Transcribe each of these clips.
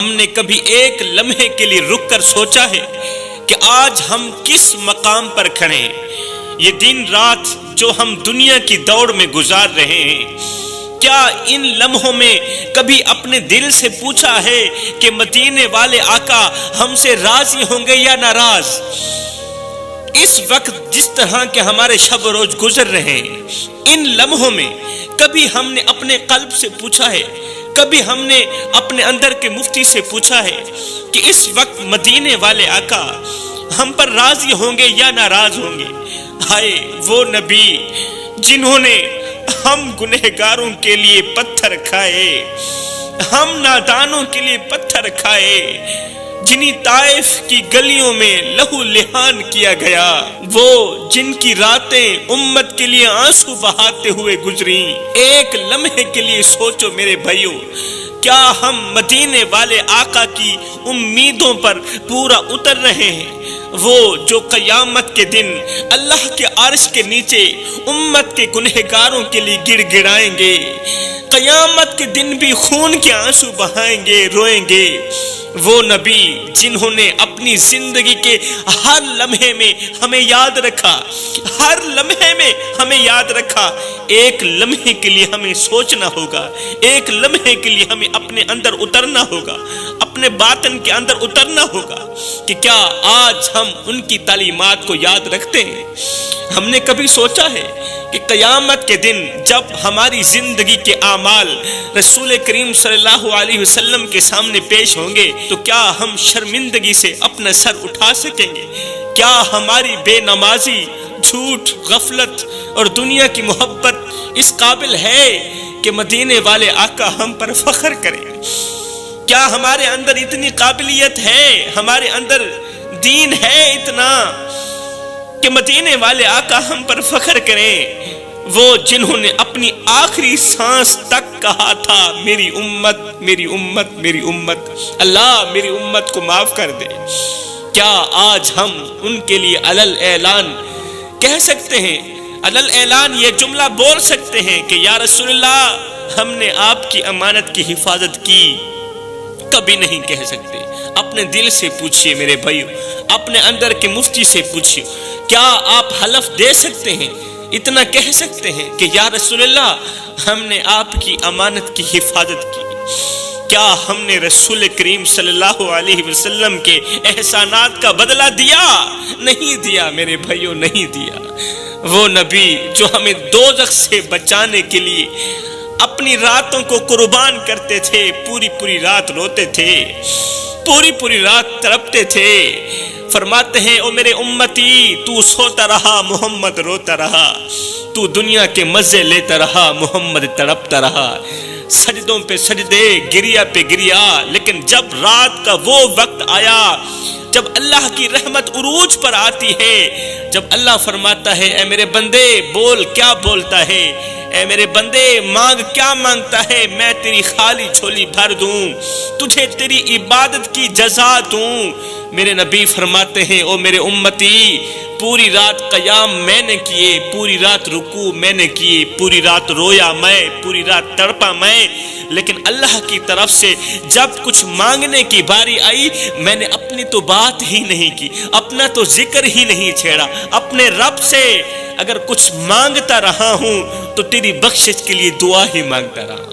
ہم نے کبھی ایک لمحے کے لیے رک کر سوچا ہے کہ آج ہم کس مقام پر کھڑے ہیں؟ یہ دن رات جو ہم دنیا کی دوڑ میں گزار رہے ہیں، کیا ان لمحوں میں کبھی اپنے دل سے پوچھا ہے کہ مدینے والے آقا ہم سے راضی ہوں گے یا ناراض؟ اس وقت جس طرح کے ہمارے شب و روز گزر رہے ہیں، ان لمحوں میں کبھی ہم نے اپنے قلب سے پوچھا ہے، کبھی ہم نے اپنے اندر کے مفتی سے پوچھا ہے کہ اس وقت مدینے والے آقا ہم پر راضی ہوں گے یا ناراض ہوں گے؟ ہائے وہ نبی جنہوں نے ہم گنہگاروں کے لیے پتھر کھائے، ہم نادانوں کے لیے پتھر کھائے، جنہی طائف کی گلیوں میں لہو لہان کیا گیا، وہ جن کی راتیں امت کے لیے آنسو بہاتے ہوئے گزری، ایک لمحے کے لیے سوچو میرے بھائیو، کیا ہم مدینے والے آقا کی امیدوں پر پورا اتر رہے ہیں؟ وہ جو قیامت کے دن اللہ کے عرش کے نیچے امت کے گنہگاروں کے لیے گڑ گڑائیں گے، قیامت کے دن بھی خون کے آنسو بہائیں گے، روئیں گے، وہ نبی جنہوں نے اپنی زندگی کے ہر لمحے میں ہمیں یاد رکھا، ہر لمحے میں ہمیں یاد رکھا، ایک لمحے کے لیے ہمیں سوچنا ہوگا، ایک لمحے کے لیے ہمیں اپنے اندر اترنا ہوگا، اپنے باطن کے اندر اترنا ہوگا کہ کیا آج ہم ان کی تعلیمات کو یاد رکھتے ہیں؟ ہم نے کبھی سوچا ہے کہ قیامت کے دن جب ہماری زندگی کے اعمال رسول کریم صلی اللہ علیہ وسلم کے سامنے پیش ہوں گے تو کیا ہم شرمندگی سے اپنا سر اٹھا سکیں گے؟ کیا ہماری بے نمازی، جھوٹ، غفلت اور دنیا کی محبت اس قابل ہے کہ مدینے والے آقا ہم پر فخر کریں؟ کیا ہمارے اندر اتنی قابلیت ہے، ہمارے اندر دین ہے اتنا کہ مدینے والے آقا ہم پر فخر کریں؟ وہ جنہوں نے اپنی آخری سانس تک کہا تھا میری امت، میری امت، میری امت، اللہ میری امت کو معاف کر دے، کیا آج ہم ان کے لیے علل اعلان کہہ سکتے ہیں، علل اعلان یہ جملہ بول سکتے ہیں کہ یا رسول اللہ ہم نے آپ کی امانت کی حفاظت کی؟ کبھی نہیں کہہ سکتے۔ اپنے دل سے پوچھئے میرے بھائیو، اپنے اندر کے مفتی سے پوچھئے، کیا آپ حلف دے سکتے ہیں، اتنا کہہ سکتے ہیں کہ یا رسول اللہ ہم نے آپ کی امانت کی حفاظت کی؟ کیا ہم نے رسول کریم صلی اللہ علیہ وسلم کے احسانات کا بدلہ دیا؟ نہیں دیا میرے بھائیو، نہیں دیا۔ وہ نبی جو ہمیں دوزخ سے بچانے کے لیے اپنی راتوں کو قربان کرتے تھے، پوری پوری رات روتے تھے، پوری پوری رات تڑپتے تھے، فرماتے ہیں او میرے امتی تو سوتا رہا، محمد روتا رہا، تو دنیا کے مزے لیتا رہا، محمد تڑپتا رہا، سجدوں پہ سجدے، گریا پہ گریا، لیکن جب رات کا وہ وقت آیا جب اللہ کی رحمت عروج پر آتی ہے، جب اللہ فرماتا ہے اے میرے بندے بول کیا بولتا ہے، اے میرے بندے مانگ کیا مانگتا ہے، میں تیری خالی جھولی بھر دوں، تجھے تیری عبادت کی جزا دوں۔ میرے نبی فرماتے ہیں او میرے امتی پوری رات قیام میں نے کیے، پوری رات رکوع میں نے کیے، پوری رات رویا میں، پوری رات تڑپا میں، لیکن اللہ کی طرف سے جب کچھ مانگنے کی باری آئی میں نے اپنی تو بات ہی نہیں کی، اپنا تو ذکر ہی نہیں چھیڑا، اپنے رب سے اگر کچھ مانگتا رہا ہوں تو تیری بخشش کے لیے دعا ہی مانگتا رہا۔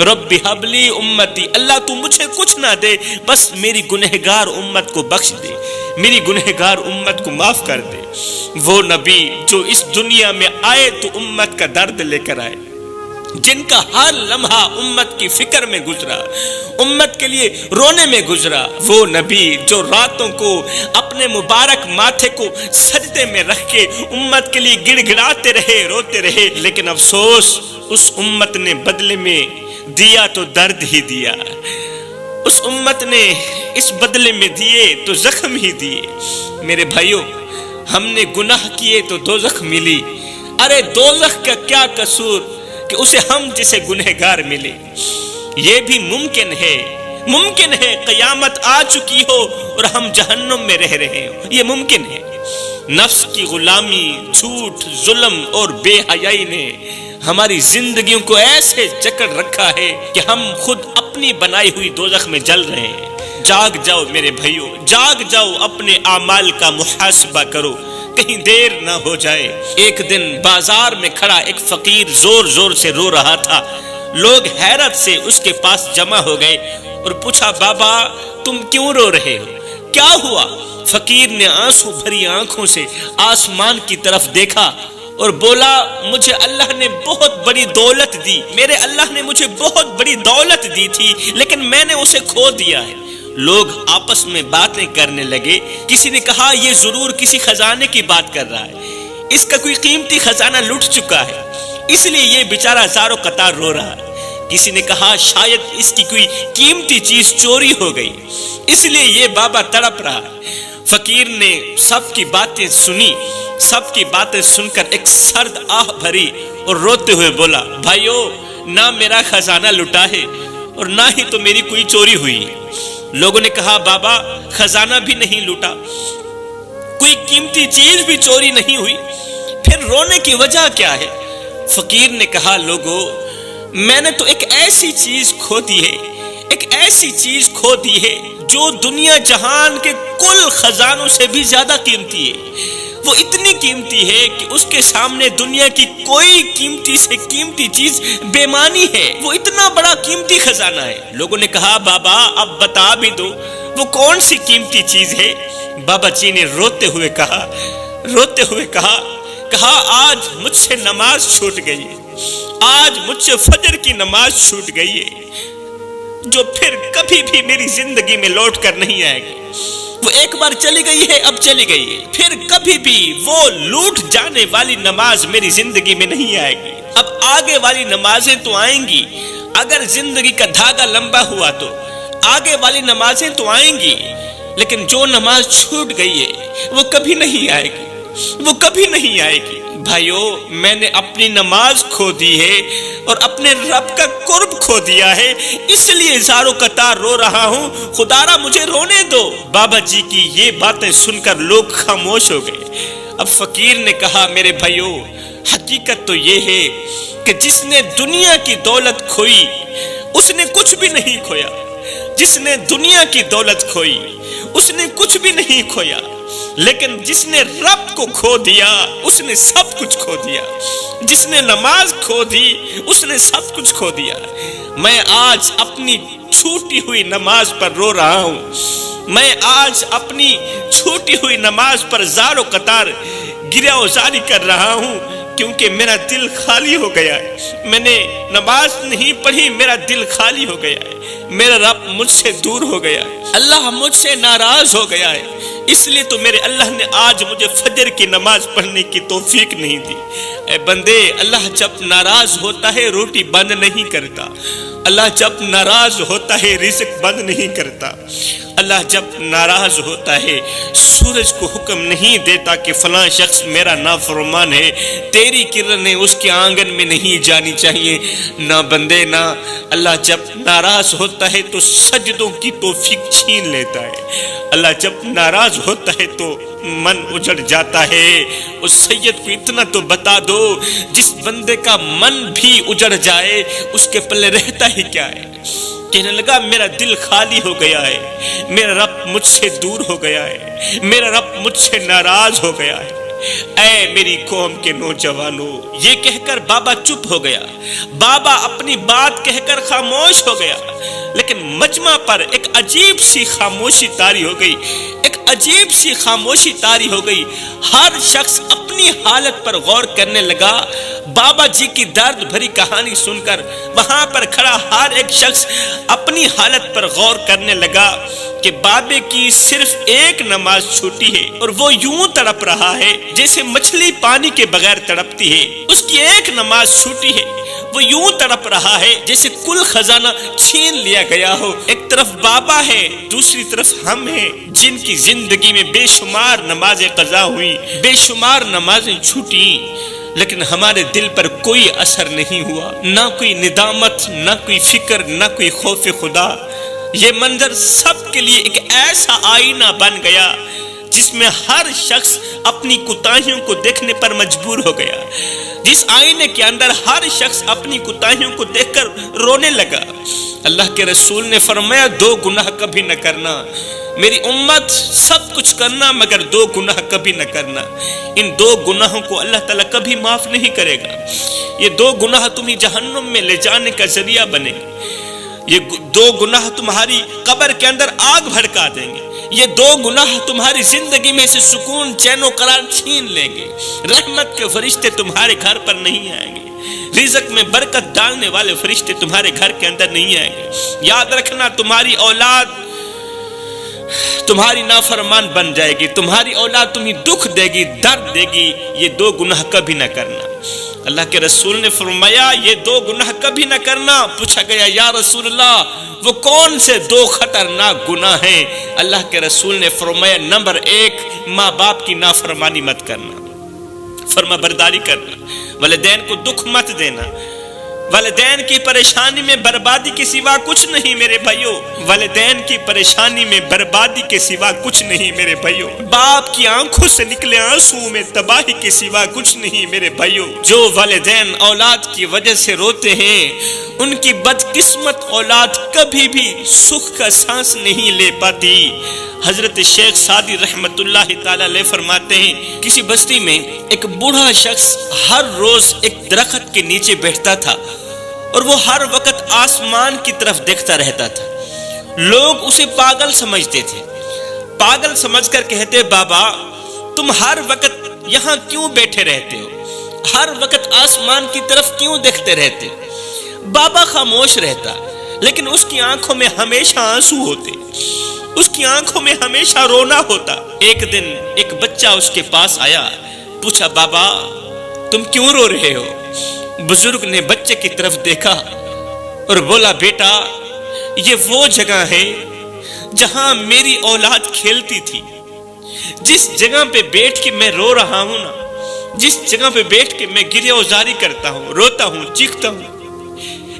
رب حبلی امتی، اللہ تو مجھے کچھ نہ دے، بس میری گنہگار امت کو بخش دے، میری گنہگار امت کو معاف کر دے۔ وہ نبی جو اس دنیا میں آئے تو امت کا درد لے کر آئے، جن کا ہر لمحہ امت کی فکر میں گزرا، امت کے لیے رونے میں گزرا، وہ نبی جو راتوں کو اپنے مبارک ماتھے کو سجدے میں رکھ کے امت کے لیے گڑ گڑاتے رہے، روتے رہے، لیکن افسوس اس امت نے بدلے میں دیا تو درد ہی دیا، اس امت نے اس بدلے میں دیے تو زخم ہی دیے۔ میرے بھائیو ہم نے گناہ کیے تو دوزخ ملی، ارے دوزخ کا کیا قصور کہ اسے ہم جسے گنہگار ملے؟ یہ بھی ممکن ہے، ممکن ہے قیامت آ چکی ہو اور ہم جہنم میں رہ رہے ہوں، یہ ممکن ہے۔ نفس کی غلامی، جھوٹ، ظلم اور بے حیائی نے ہماری زندگیوں کو ایسے جکڑ رکھا ہے کہ ہم خود اپنی بنائی ہوئی دوزخ میں جل رہے ہیں۔ جاگ جاؤ میرے بھائیوں، جاگ جاؤ، اپنے اعمال کا محاسبہ کرو، کہیں دیر نہ ہو جائے۔ ایک دن بازار میں کھڑا ایک فقیر زور زور سے رو رہا تھا۔ لوگ حیرت سے اس کے پاس جمع ہو گئے اور پوچھا، بابا تم کیوں رو رہے ہو، کیا ہوا؟ فقیر نے آنسو بھری آنکھوں سے آسمان کی طرف دیکھا اور بولا، مجھے اللہ نے بہت بڑی دولت دی، میرے اللہ نے مجھے بہت بڑی دولت دی تھی، لیکن میں نے اسے کھو دیا ہے۔ لوگ آپس میں باتیں کرنے لگے۔ کسی نے کہا، یہ ضرور کسی خزانے کی بات کر رہا ہے، اس کا کوئی قیمتی خزانہ لٹ چکا ہے، اس لیے یہ بیچارہ زارو قطار رو رہا ہے۔ کسی نے کہا، شاید اس کی کوئی قیمتی چیز چوری ہو گئی، اس لیے یہ بابا تڑپ رہا ہے۔ فقیر نے سب کی باتیں سنی، سب کی باتیں سن کر ایک سرد آہ بھری اور روتے ہوئے بولا، بھائیو نہ میرا خزانہ لٹا ہے اور نہ ہی تو میری کوئی چوری ہوئی ہے۔ لوگوں نے کہا، بابا خزانہ بھی نہیں لوٹا، کوئی قیمتی چیز بھی چوری نہیں ہوئی، پھر رونے کی وجہ کیا ہے؟ فقیر نے کہا، لوگو میں نے تو ایک ایسی چیز کھو دی ہے، ایک ایسی چیز کھو دی ہے جو دنیا جہان کے کل خزانوں سے بھی زیادہ قیمتی ہے۔ وہ اتنی قیمتی ہے کہ اس کے سامنے دنیا کی کوئی قیمتی سے قیمتی چیز بے معنی ہے، وہ اتنا بڑا قیمتی خزانہ ہے۔ لوگوں نے کہا، بابا اب بتا بھی دو وہ کون سی قیمتی چیز ہے؟ بابا جی نے روتے ہوئے کہا، آج مجھ سے نماز چھوٹ گئی ہے، آج مجھ سے فجر کی نماز چھوٹ گئی ہے، جو پھر کبھی بھی میری زندگی میں لوٹ کر نہیں آئے گی۔ وہ ایک بار چلی گئی ہے، اب چلی گئی ہے، پھر کبھی بھی وہ لوٹ جانے والی نماز میری زندگی میں نہیں آئے گی۔ اب آگے والی نمازیں تو آئیں گی، اگر زندگی کا دھاگا لمبا ہوا تو آگے والی نمازیں تو آئیں گی، لیکن جو نماز چھوٹ گئی ہے وہ کبھی نہیں آئے گی، وہ کبھی نہیں آئے گی۔ بھائیو میں نے اپنی نماز کھو دی ہے اور اپنے رب کا قرب کھو دیا ہے، اس لیے زارو قطار رو رہا ہوں، خدارا مجھے رونے دو۔ بابا جی کی یہ باتیں سن کر لوگ خاموش ہو گئے۔ اب فقیر نے کہا، میرے بھائیو حقیقت تو یہ ہے کہ جس نے دنیا کی دولت کھوئی اس نے کچھ بھی نہیں کھویا، جس نے دنیا کی دولت کھوئی اس نے کچھ بھی نہیں کھویا، لیکن جس نے رب کو کھو دیا اس نے سب کچھ کھو دیا، جس نے نماز کھو دی اس نے سب کچھ کھو دیا۔ میں آج اپنی چھوٹی ہوئی نماز پر رو رہا ہوں، میں آج اپنی چھوٹی ہوئی نماز پر زار و قطار گریہ وزاری کر رہا ہوں، کیونکہ میرا دل خالی ہو گیا ہے۔ میں نے نماز نہیں پڑھی، میرا دل خالی ہو گیا ہے، میرا رب مجھ سے دور ہو گیا ہے، اللہ مجھ سے ناراض ہو گیا ہے، اس لیے تو میرے اللہ نے آج مجھے فجر کی نماز پڑھنے کی توفیق نہیں دی۔ اے بندے، اللہ جب ناراض ہوتا ہے روٹی بند نہیں کرتا، اللہ جب ناراض ہوتا ہے رزق بند نہیں کرتا، اللہ جب ناراض ہوتا ہے سورج کو حکم نہیں دیتا کہ فلاں شخص میرا نافرمان ہے، تیری کرنیں اس کے آنگن میں نہیں جانی چاہیے۔ نہ بندے نہ، اللہ جب ناراض ہوتا ہے تو سجدوں کی توفیق چھین لیتا ہے، اللہ جب ناراض ہوتا ہے تو من اجڑ جاتا ہے۔ اس سید کو اتنا تو بتا دو، جس بندے کا من بھی اجڑ جائے اس کے پلے رہتا ہی کیا ہے؟ کہنے لگا، میرا دل خالی ہو گیا ہے، میرا رب مجھ سے دور ہو گیا ہے، میرا رب مجھ سے ناراض ہو گیا ہے۔ اے میری قوم کے نوجوانوں، یہ کہہ کر بابا چپ ہو گیا، بابا اپنی بات کہہ کر خاموش ہو گیا، لیکن مجمع پر ایک عجیب سی خاموشی طاری ہو گئی، ایک عجیب سی خاموشی طاری ہو گئی۔ ہر شخص اپنی حالت پر غور کرنے لگا۔ بابا جی کی درد بھری کہانی سن کر وہاں پر کھڑا ہر ایک شخص اپنی حالت پر غور کرنے لگا کہ بابے کی صرف ایک نماز چھوٹی ہے اور وہ یوں تڑپ رہا ہے جیسے مچھلی پانی کے بغیر تڑپتی ہے۔ اس کی ایک نماز چھوٹی ہے، وہ یوں تڑپ رہا ہے جیسے کل خزانہ چھین لیا گیا ہو۔ ایک طرف بابا ہے، دوسری طرف ہم ہیں، جن کی زندگی میں بے شمار نمازیں قضا ہوئی، بے شمار نمازیں چھوٹی، لیکن ہمارے دل پر کوئی اثر نہیں ہوا، نہ کوئی ندامت، نہ کوئی فکر، نہ کوئی خوف خدا۔ یہ منظر سب کے لیے ایک ایسا آئینہ بن گیا جس میں ہر شخص اپنی کوتاہیوں کو دیکھنے پر مجبور ہو گیا۔ جس آئینے کے اندر ہر شخص اپنی کوتاہیوں کو دیکھ کر رونے لگا۔ اللہ کے رسول نے فرمایا 2 گناہ کبھی نہ کرنا، میری امت سب کچھ کرنا مگر 2 گناہ کبھی نہ کرنا۔ ان 2 گناہوں کو اللہ تعالیٰ کبھی معاف نہیں کرے گا۔ یہ 2 گناہ تمہیں جہنم میں لے جانے کا ذریعہ بنے گے۔ یہ 2 گناہ تمہاری قبر کے اندر آگ بھڑکا دیں گے۔ یہ 2 گناہ تمہاری زندگی میں سے سکون، چین و قرار چھین لیں گے۔ رحمت کے فرشتے تمہارے گھر پر نہیں آئیں گے، رزق میں برکت ڈالنے والے فرشتے تمہارے گھر کے اندر نہیں آئیں گے۔ یاد رکھنا، تمہاری اولاد تمہاری نافرمان بن جائے گی، تمہاری اولاد تمہیں دکھ دے گی، درد دے گی۔ یہ 2 گناہ کبھی نہ کرنا۔ اللہ کے رسول نے فرمایا یہ 2 گناہ کبھی نہ کرنا۔ پوچھا گیا یا رسول اللہ وہ کون سے 2 خطرناک گناہ ہیں؟ اللہ کے رسول نے فرمایا نمبر 1 ماں باپ کی نافرمانی مت کرنا، فرما برداری کرنا، والدین کو دکھ مت دینا۔ والدین کی پریشانی میں بربادی کے سوا کچھ نہیں میرے بھائیوں، والدین کی پریشانی میں بربادی کے سوا کچھ نہیں میرے بھائیوں، باپ کی آنکھوں سے نکلے آنسو میں تباہی کے سوا کچھ نہیں میرے بھائیوں۔ جو والدین اولاد کی وجہ سے روتے ہیں ان کی بدقسمت اولاد کبھی بھی سکھ کا سانس نہیں لے پاتی۔ حضرت شیخ سعدی رحمت اللہ تعالی علیہ فرماتے ہیں کسی بستی میں ایک بوڑھا شخص ہر روز ایک درخت کے نیچے بیٹھتا تھا اور وہ ہر وقت آسمان کی طرف دیکھتا رہتا تھا۔ لوگ اسے پاگل سمجھتے تھے، پاگل سمجھ کر کہتے بابا تم ہر وقت یہاں کیوں بیٹھے رہتے ہو، ہر وقت آسمان کی طرف کیوں دیکھتے رہتے ہو؟ بابا خاموش رہتا لیکن اس کی آنکھوں میں ہمیشہ آنسو ہوتے، اس کی آنکھوں میں ہمیشہ رونا ہوتا۔ ایک دن ایک بچہ اس کے پاس آیا، پوچھا بابا تم کیوں رو رہے ہو؟ بزرگ نے بچے کی طرف دیکھا اور بولا بیٹا یہ وہ جگہ ہے جہاں میری اولاد کھیلتی تھی، جس جگہ پہ بیٹھ کے میں رو رہا ہوں نا، جس جگہ پہ بیٹھ کے میں گریہ وزاری کرتا ہوں، روتا ہوں، چیختا ہوں،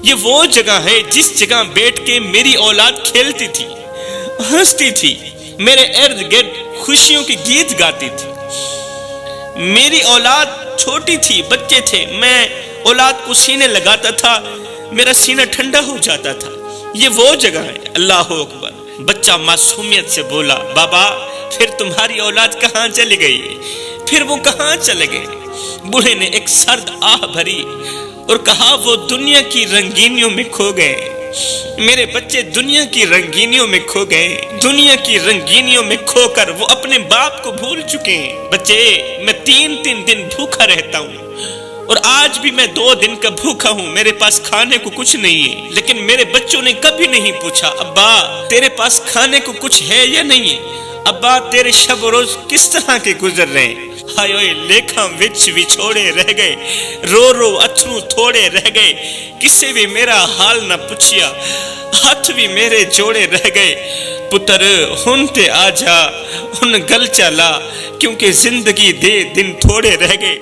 یہ وہ جگہ ہے جس جگہ بیٹھ کے میری اولاد کھیلتی تھی، ہنستی تھی، میرے ارد گرد خوشیوں کی گیت گاتی تھی۔ میری اولاد چھوٹی تھی، بچے تھے، میں اولاد کو سینے لگاتا تھا، میرا سینہ ٹھنڈا ہو جاتا تھا، یہ وہ جگہ ہے۔ اللہ اکبر۔ بچہ معصومیت سے بولا بابا پھر تمہاری اولاد کہاں چلی گئی، پھر وہ کہاں چلے گئے؟ بوڑھے نے ایک سرد آہ بھری اور کہا وہ دنیا کی رنگینیوں میں کھو گئے، میرے بچے دنیا کی رنگینیوں میں کھو گئے، دنیا کی رنگینیوں میں کھو کر وہ اپنے باپ کو بھول چکے ہیں۔ بچے میں 3 دن بھوکا رہتا ہوں اور آج بھی میں 2 دن کا بھوکا ہوں، میرے پاس کھانے کو کچھ نہیں ہے، لیکن میرے بچوں نے کبھی نہیں پوچھا ابا تیرے پاس کھانے کو کچھ ہے یا نہیں ہے، ابا تیرے شب و روز کس طرح کے گزر رہے ہیں؟ ہائے اوئے لیکھاں وچ وچھوڑے رہ گئے، رو رو اتھرو تھوڑے رہ گئے، کسے بھی میرا حال نہ پوچھیا، ہاتھ بھی میرے جوڑے رہ گئے، پتر ہن تے آ جا ہن گل چلا کیونکہ زندگی دے دن تھوڑے رہ گئے۔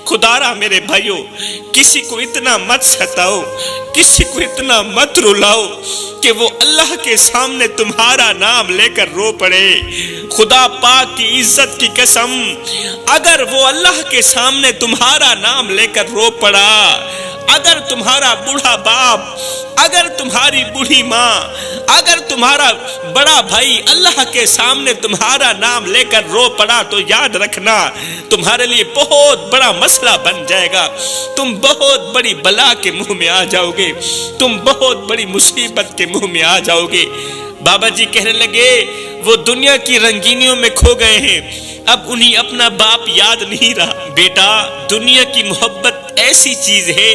خدا را میرے بھائیوں کسی کو اتنا مت ستاؤ، کسی کو اتنا مت رلاؤ کہ وہ اللہ کے سامنے تمہارا نام لے کر رو پڑے۔ خدا پاک کی عزت کی قسم اگر وہ اللہ کے سامنے تمہارا نام لے کر رو پڑا، اگر تمہارا بوڑھا باپ، اگر تمہاری بوڑھی ماں، اگر تمہارا بڑا بھائی اللہ کے سامنے تمہارا نام لے کر رو پڑا تو یاد رکھنا تمہارے لیے بہت بڑا مسئلہ بن جائے گا، تم بہت بڑی بلا کے منہ میں آ جاؤ گے، تم بہت بڑی مصیبت کے منہ میں آ جاؤ گے۔ بابا جی کہنے لگے وہ دنیا کی رنگینیوں میں کھو گئے ہیں، اب انہیں اپنا باپ یاد نہیں رہا۔ بیٹا دنیا کی محبت ایسی چیز ہے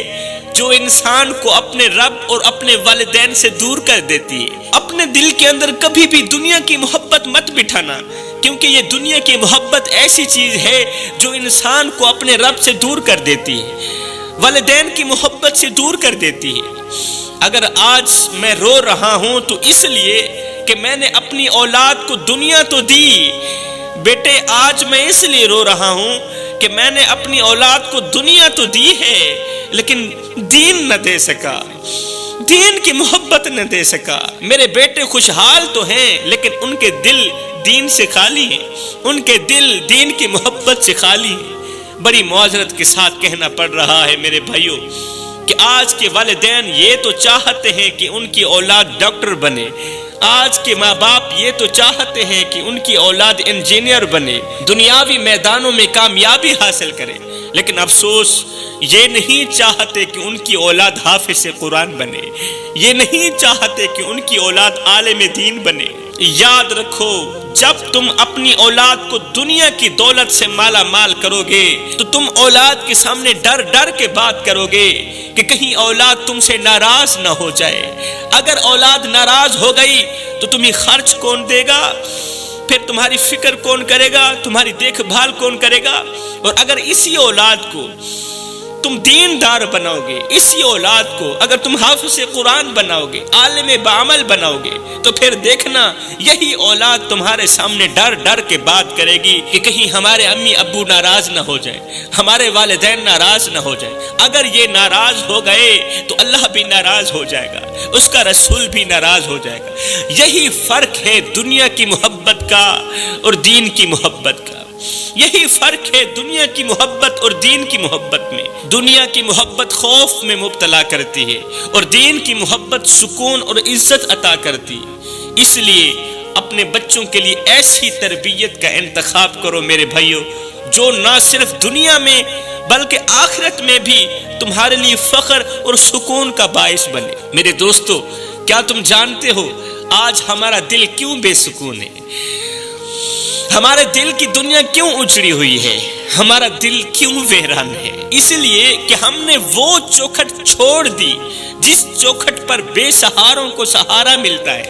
جو انسان کو اپنے رب اور اپنے والدین سے دور کر دیتی ہے۔ اپنے دل کے اندر کبھی بھی دنیا کی محبت مت بٹھانا، کیونکہ یہ دنیا کی محبت ایسی چیز ہے جو انسان کو اپنے رب سے دور کر دیتی ہے، والدین کی محبت سے دور کر دیتی ہے۔ اگر آج میں رو رہا ہوں تو اس لیے کہ میں نے اپنی اولاد کو دنیا تو دی، بیٹے آج میں اس لیے رو رہا ہوں کہ میں نے اپنی اولاد کو دنیا تو دی ہے لیکن دین نہ دے سکا، دین کی محبت نہ دے سکا۔ میرے بیٹے خوشحال تو ہیں لیکن ان کے دل دین سے خالی ہیں، ان کے دل دین کی محبت سے خالی ہیں۔ بڑی معذرت کے ساتھ کہنا پڑ رہا ہے میرے بھائیوں کہ آج کے والدین یہ تو چاہتے ہیں کہ ان کی اولاد ڈاکٹر بنے، آج کے ماں باپ یہ تو چاہتے ہیں کہ ان کی اولاد انجینئر بنے، دنیاوی میدانوں میں کامیابی حاصل کرے، لیکن افسوس یہ نہیں چاہتے کہ ان کی اولاد حافظ قرآن بنے، یہ نہیں چاہتے کہ ان کی اولاد عالم دین بنے۔ یاد رکھو، جب تم اپنی اولاد کو دنیا کی دولت سے مالا مال کرو گے تو تم اولاد کے سامنے ڈر ڈر کے بات کرو گے کہ کہیں اولاد تم سے ناراض نہ ہو جائے۔ اگر اولاد ناراض ہو گئی تو تمہیں خرچ کون دے گا؟ پھر تمہاری فکر کون کرے گا؟ تمہاری دیکھ بھال کون کرے گا؟ اور اگر اسی اولاد کو تم دیندار بناؤ گے، اسی اولاد کو اگر تم حافظ قرآن بناؤ گے، عالم بعمل بناؤ گے، تو پھر دیکھنا یہی اولاد تمہارے سامنے ڈر ڈر کے بات کرے گی کہ کہیں ہمارے امی ابو ناراض نہ ہو جائے، ہمارے والدین ناراض نہ ہو جائے۔ اگر یہ ناراض ہو گئے تو اللہ بھی ناراض ہو جائے گا، اس کا رسول بھی ناراض ہو جائے گا۔ یہی فرق ہے دنیا کی محبت کا اور دین کی محبت کا، یہی فرق ہے دنیا کی محبت اور دین کی محبت میں۔ دنیا کی محبت خوف میں مبتلا کرتی ہے اور دین کی محبت سکون اور عزت عطا کرتی ہے۔ اس لیے اپنے بچوں کے لیے ایسی تربیت کا انتخاب کرو میرے بھائیوں جو نہ صرف دنیا میں بلکہ آخرت میں بھی تمہارے لیے فخر اور سکون کا باعث بنے۔ میرے دوستو، کیا تم جانتے ہو آج ہمارا دل کیوں بے سکون ہے؟ ہمارے دل کی دنیا کیوں اجڑی ہوئی ہے؟ ہمارا دل کیوں ویران ہے؟ اس لیے کہ ہم نے وہ چوکھٹ چھوڑ دی جس چوکھٹ پر بے سہاروں کو سہارا ملتا ہے۔